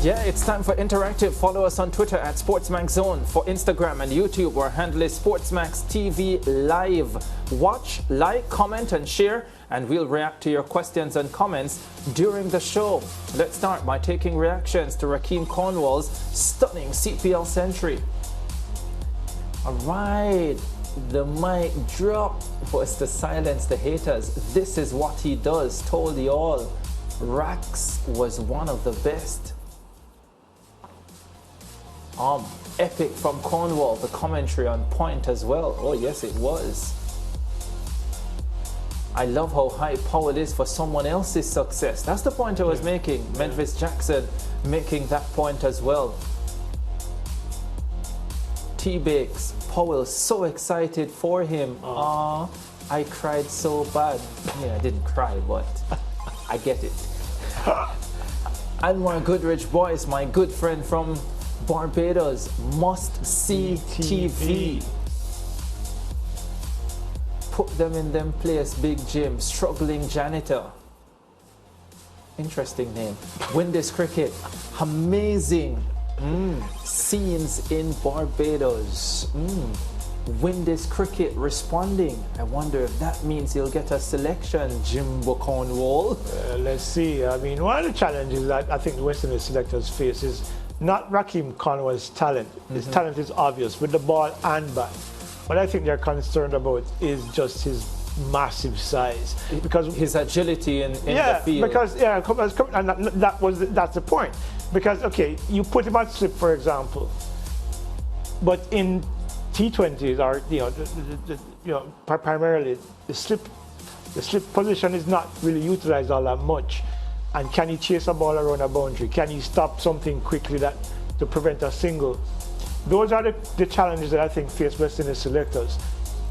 Yeah, it's time for interactive. Follow us on Twitter at SportsMax Zone. For Instagram and YouTube, our handle is SportsMax TV Live. Watch, like, comment, and share, and we'll react to your questions and comments during the show. Let's start by taking reactions to Rakeem Cornwall's stunning CPL century. All right, the mic drop was to silence the haters. This is what he does, told you all. Rax was one of the best. Epic from Cornwall, the commentary on point as well. Oh yes, it was. I love how high powered it is for someone else's success. That's the point I was making. Memphis Jackson making that point as well. T-Bakes, Powell so excited for him. I cried so bad. Yeah, I didn't cry, but I get it. Anwar Goodrich Boyce, my good friend from Barbados, must see TV. Put them in them place, Big Jim, struggling janitor. Interesting name. Win this cricket. Amazing scenes in Barbados. Win this cricket responding. I wonder if that means he'll get a selection, Jimbo Cornwall. Let's see. I mean, one of the challenges that I think the West Indies selectors face is not Rakeem Cornwall's talent. His talent is obvious with the ball and bat. What I think they're concerned about is just his massive size, because his agility in the field. Because and that's the point. Because okay, you put him on slip, for example, but in T20s or primarily the slip position is not really utilized all that much. And can he chase a ball around a boundary? Can he stop something quickly to prevent a single? Those are the challenges that I think face West Indies selectors.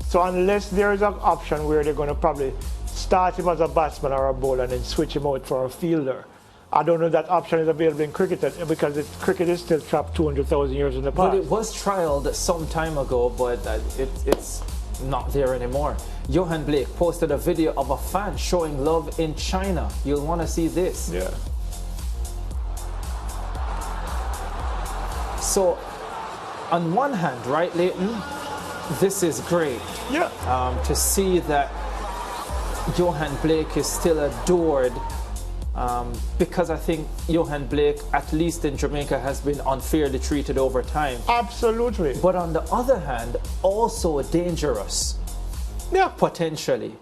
So unless there is an option where they're going to probably start him as a batsman or a bowler and then switch him out for a fielder, I don't know if that option is available in cricket, because cricket is still trapped 200,000 years in the past. But it was trialed some time ago, but it's not there anymore. Johan Blake posted a video of a fan showing love in China. You'll want to see this. Yeah. So, on one hand, right, Leighton, this is great. Yeah. To see that Johan Blake is still adored, because I think Johan Blake, at least in Jamaica, has been unfairly treated over time. Absolutely. But on the other hand, also dangerous. Yeah. Potentially.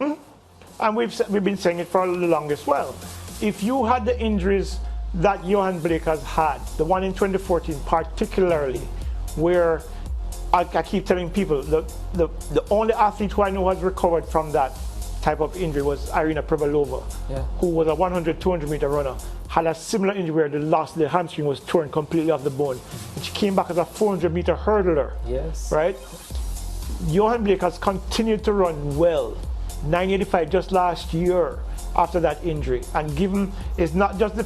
And we've been saying it for the longest while. If you had the injuries that Johan Blake has had, the one in 2014 particularly, where I keep telling people the only athlete who I know has recovered from that type of injury was Irina Privalova, who was a 100, 200 meter runner, had a similar injury where the hamstring was torn completely off the bone. And she came back as a 400 meter hurdler. Yes. Right? Johan Blake has continued to run well. 985 just last year after that injury, and given it's not just the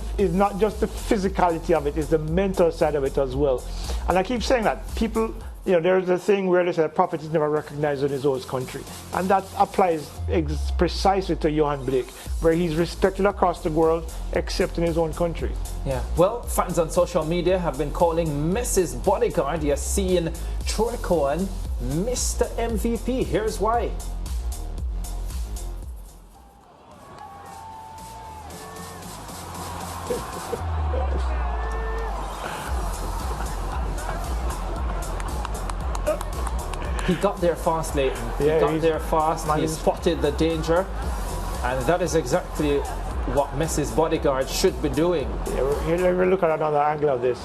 physicality of it, it's the mental side of it as well. And I keep saying that people, there's a thing where they say a prophet is never recognized in his own country, and that applies precisely to Johan Blake, where he's respected across the world except in his own country. Yeah. Well, fans on social media have been calling Messi's Bodyguard, Yassine Troy Cohen, Mr. MVP. Here's why. He got there fast, Leighton. He got there fast. He spotted the danger, and that is exactly what Messi's Bodyguard should be doing. Yeah, let me look at another angle of this.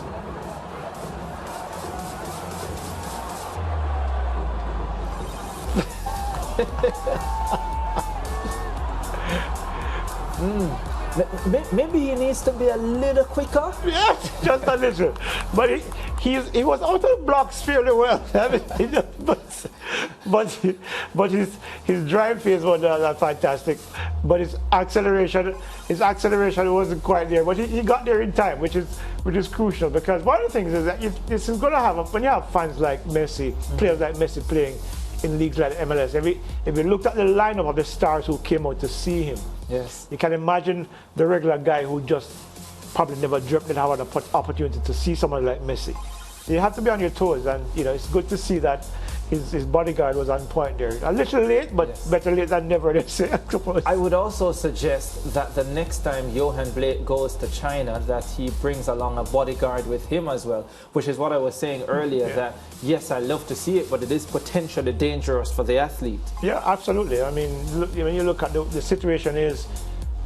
Maybe he needs to be a little quicker. Yes, just a little. But he was out of the blocks fairly well. but his drive phase was fantastic. But his acceleration wasn't quite there. But he got there in time, which is crucial, because one of the things is that this is going to have when you have fans like Messi, players like Messi playing in leagues like MLS. If you looked at the lineup of the stars who came out to see him, yes, you can imagine the regular guy who just probably never dreamt that I had an opportunity to see someone like Messi. You have to be on your toes, and it's good to see that his bodyguard was on point there. A little late, but better late than never, they say, I suppose. I would also suggest that the next time Johan Blake goes to China, that he brings along a bodyguard with him as well, which is what I was saying earlier, that yes, I love to see it, but it is potentially dangerous for the athlete. Yeah, absolutely. I mean, when you look at the situation is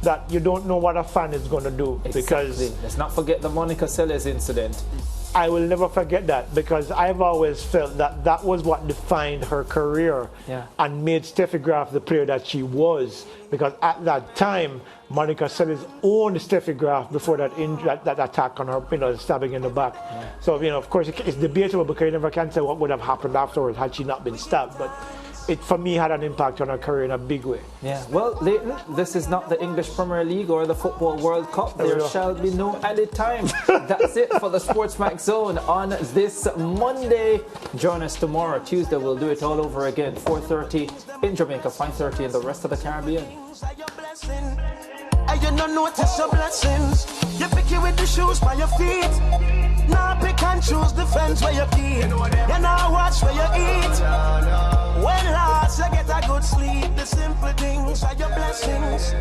that you don't know what a fan is going to do. Exactly. Because let's not forget the Monica Seles incident. I will never forget that, because I've always felt that that was what defined her career and made Steffi Graf the player that she was. Because at that time, Monica Seles owned Steffi Graf before that attack on her, stabbing in the back. Yeah. So, of course, it's debatable because you never can tell what would have happened afterwards had she not been stabbed. But it, for me, had an impact on her career in a big way. Yeah, well, Leighton, this is not the English Premier League or the Football World Cup. There shall be no added time. That's it for the SportsMax Zone on this Monday. Join us tomorrow. Tuesday, we'll do it all over again. 4:30 in Jamaica, 5:30 in the rest of the Caribbean. You don't notice your blessings. You pick it with the shoes by your feet. Now pick and choose the friends where you keep. You now watch where you eat. When last you get a good sleep, the simple things are your blessings.